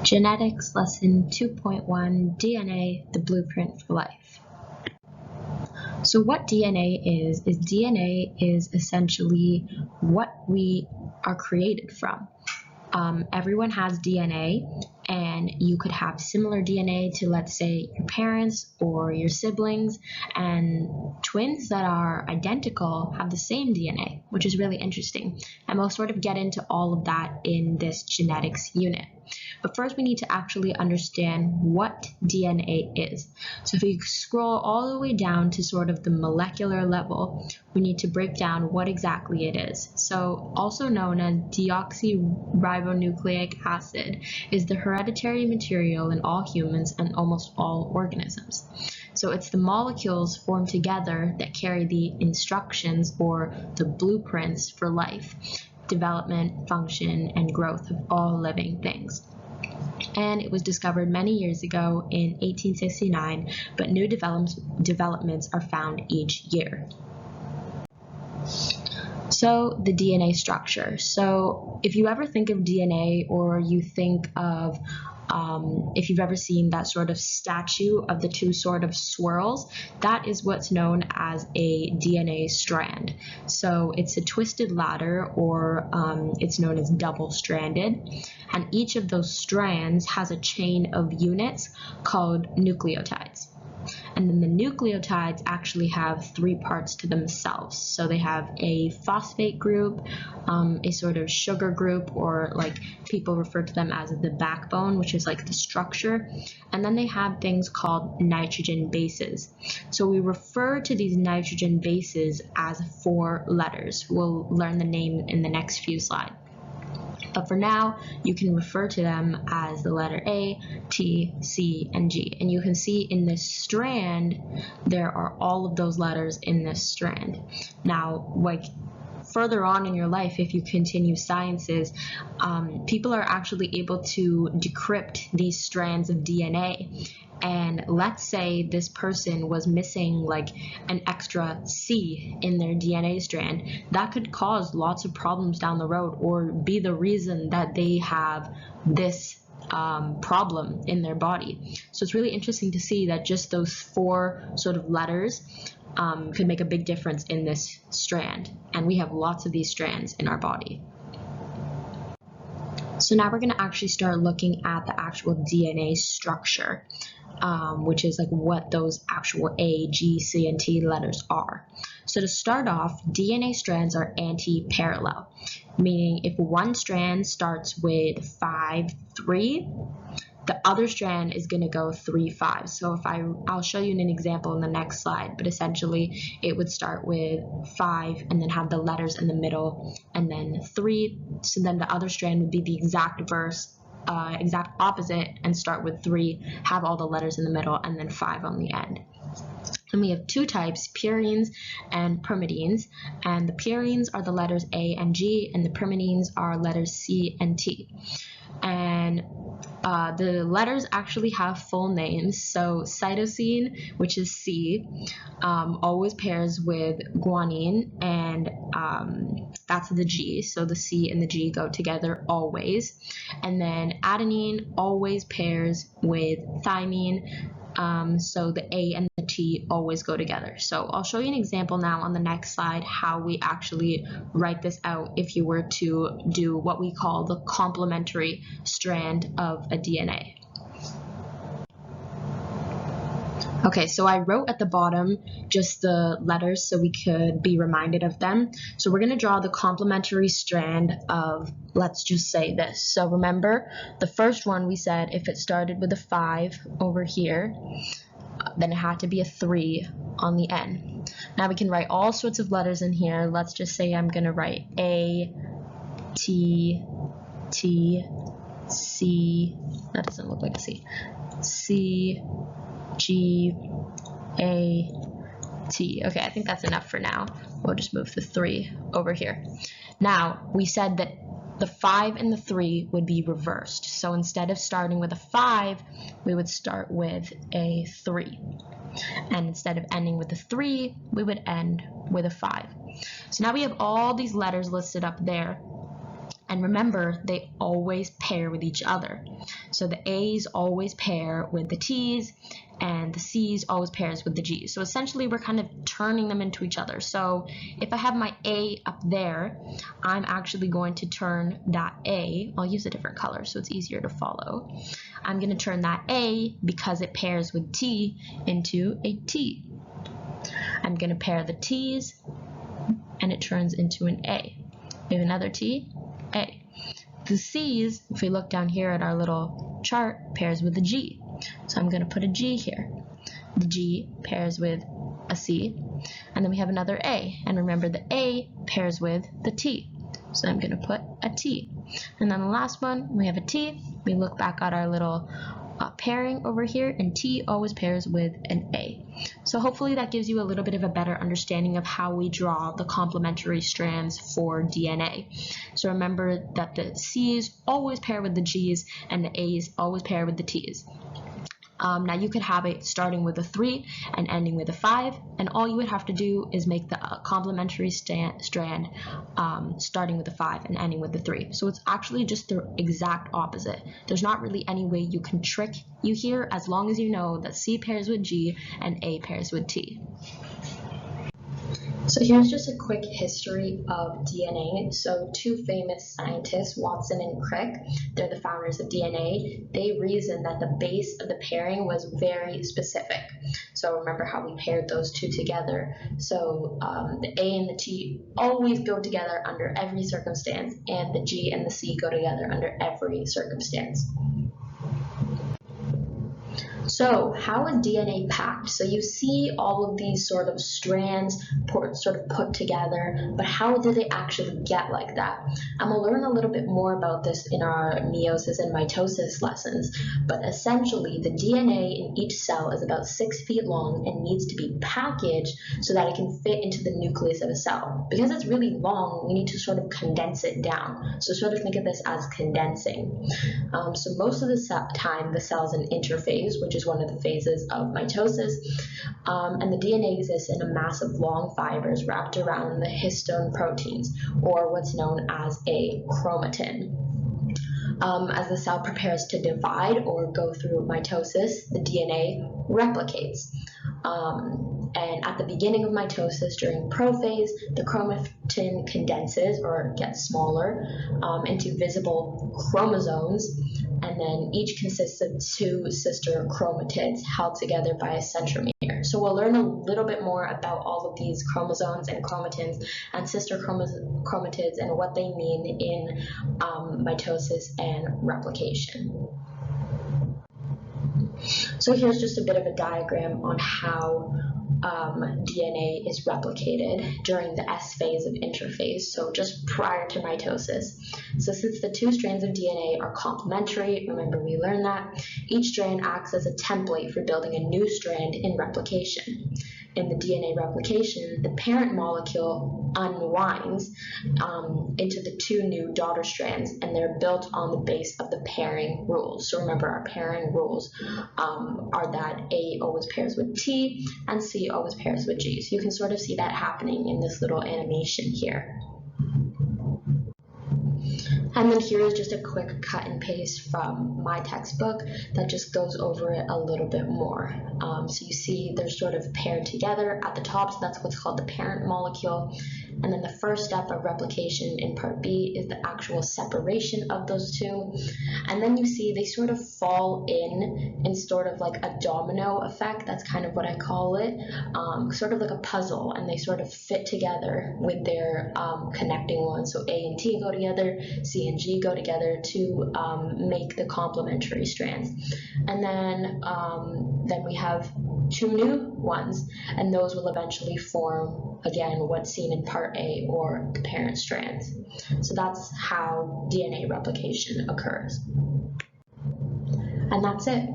Genetics Lesson 2.1 DNA, the Blueprint for Life. So what DNA is DNA is essentially what we are created from. Everyone has DNA, and you could have similar DNA to, let's say, your parents or your siblings, and twins that are identical have the same DNA, which is really interesting. And we'll sort of get into all of that in this genetics unit. But first we need to actually understand what DNA is. So if you scroll all the way down to sort of the molecular level, we need to break down what exactly it is. So also known as deoxyribonucleic acid is the hereditary material in all humans and almost all organisms. So it's the molecules formed together that carry the instructions or the blueprints for life, development, function, and growth of all living things. And it was discovered many years ago in 1869, but new developments are found each year. So the DNA structure. So if you ever think of DNA, or you think of if you've ever seen that sort of statue of the two sort of swirls, that is what's known as a DNA strand. So it's a twisted ladder, or it's known as double-stranded, and each of those strands has a chain of units called nucleotides. And then the nucleotides actually have three parts to themselves. So they have a phosphate group, a sort of sugar group, or like people refer to them as the backbone, which is like the structure. And then they have things called nitrogen bases. So we refer to these nitrogen bases as 4 letters. We'll learn the name in the next few slides. But for now, you can refer to them as the letter A, T, C, and G. And you can see in this strand, there are all of those letters in this strand. Now, like further on in your life, if you continue sciences, people are actually able to decrypt these strands of DNA. And let's say this person was missing like an extra C in their DNA strand, that could cause lots of problems down the road, or be the reason that they have this problem in their body. So it's really interesting to see that just those 4 sort of letters could make a big difference in this strand. And we have lots of these strands in our body. So now we're going to actually start looking at the actual DNA structure, which is like what those actual A, G, C, and T letters are. So to start off, DNA strands are anti-parallel, meaning if one strand starts with 5, 3, the other strand is going to go 3, 5. So if I'll show you an example in the next slide, but essentially it would start with 5 and then have the letters in the middle, and then 3. So then the other strand would be the exact opposite and start with 3, have all the letters in the middle, and then 5 on the end. And we have 2 types, purines and pyrimidines. And the purines are the letters A and G, and the pyrimidines are letters C and T. And the letters actually have full names. So cytosine, which is C, always pairs with guanine, and that's the G. So the C and the G go together always. And then adenine always pairs with thymine. So the A and the T always go together. So I'll show you an example now on the next slide how we actually write this out if you were to do what we call the complementary strand of a DNA. Okay, so I wrote at the bottom just the letters so we could be reminded of them. So we're going to draw the complementary strand of, let's just say this. So remember, the first one we said if it started with a 5 over here, then it had to be a 3 on the end. Now we can write all sorts of letters in here. Let's just say I'm going to write A, T, T, C, that doesn't look like a C, C, G, A, T. Okay, I think that's enough for now. We'll just move the 3 over here. Now, we said that the 5 and the 3 would be reversed. So instead of starting with a 5, we would start with a 3. And instead of ending with a 3, we would end with a 5. So now we have all these letters listed up there. And remember, they always pair with each other. So the A's always pair with the T's, and the C's always pairs with the G's. So essentially, we're kind of turning them into each other. So if I have my A up there, I'm actually going to turn that A, I'll use a different color so it's easier to follow. I'm going to turn that A, because it pairs with T, into a T. I'm going to pair the T's, and it turns into an A. We have another T, A. The C's, if we look down here at our little chart, pairs with the G. So I'm going to put a G here. The G pairs with a C, and then we have another A. And remember, the A pairs with the T. So I'm going to put a T. And then the last one, we have a T. We look back at our little pairing over here, and T always pairs with an A. So hopefully that gives you a little bit of a better understanding of how we draw the complementary strands for DNA. So remember that the C's always pair with the G's, and the A's always pair with the T's. Now you could have it starting with a 3 and ending with a 5, and all you would have to do is make the complementary strand starting with a 5 and ending with the 3. So it's actually just the exact opposite. There's not really any way you can trick you here, as long as you know that C pairs with G and A pairs with T. So here's just a quick history of DNA. So two famous scientists, Watson and Crick, they're the founders of DNA. They reasoned that the base of the pairing was very specific. So remember how we paired those two together. So the A and the T always go together under every circumstance, and the G and the C go together under every circumstance. So how is DNA packed? So you see all of these sort of strands sort of put together, but how do they actually get like that? I'm going to learn a little bit more about this in our meiosis and mitosis lessons, but essentially the DNA in each cell is about 6 feet long and needs to be packaged so that it can fit into the nucleus of a cell. Because it's really long, we need to sort of condense it down. So sort of think of this as condensing. So most of the time the cell is an interphase, which is one of the phases of mitosis, and the DNA exists in a mass of long fibers wrapped around the histone proteins, or what's known as a chromatin. As the cell prepares to divide or go through mitosis, the DNA replicates. And at the beginning of mitosis, during prophase, the chromatin condenses or gets smaller into visible chromosomes, and then each consists of 2 sister chromatids held together by a centromere. So we'll learn a little bit more about all of these chromosomes and chromatins and sister chromatids and what they mean in mitosis and replication. So here's just a bit of a diagram on how DNA is replicated during the S phase of interphase, so just prior to mitosis. So since the 2 strands of DNA are complementary, remember we learned that, each strand acts as a template for building a new strand in replication. In the DNA replication, the parent molecule unwinds into the 2 new daughter strands, and they're built on the base of the pairing rules. So remember, our pairing rules are that A always pairs with T and C always pairs with G. So you can sort of see that happening in this little animation here. And then here is just a quick cut and paste from my textbook that just goes over it a little bit more. So you see they're sort of paired together at the top, so that's what's called the parent molecule. And then the first step of replication in part B is the actual separation of those 2. And then you see they sort of fall in sort of like a domino effect. That's kind of what I call it, sort of like a puzzle, and they sort of fit together with their connecting ones. So A and T go together, C and G go together to make the complementary strands. And then we have 2 new ones, and those will eventually form, again, what's seen in part A, or the parent strands. So that's how DNA replication occurs. And that's it.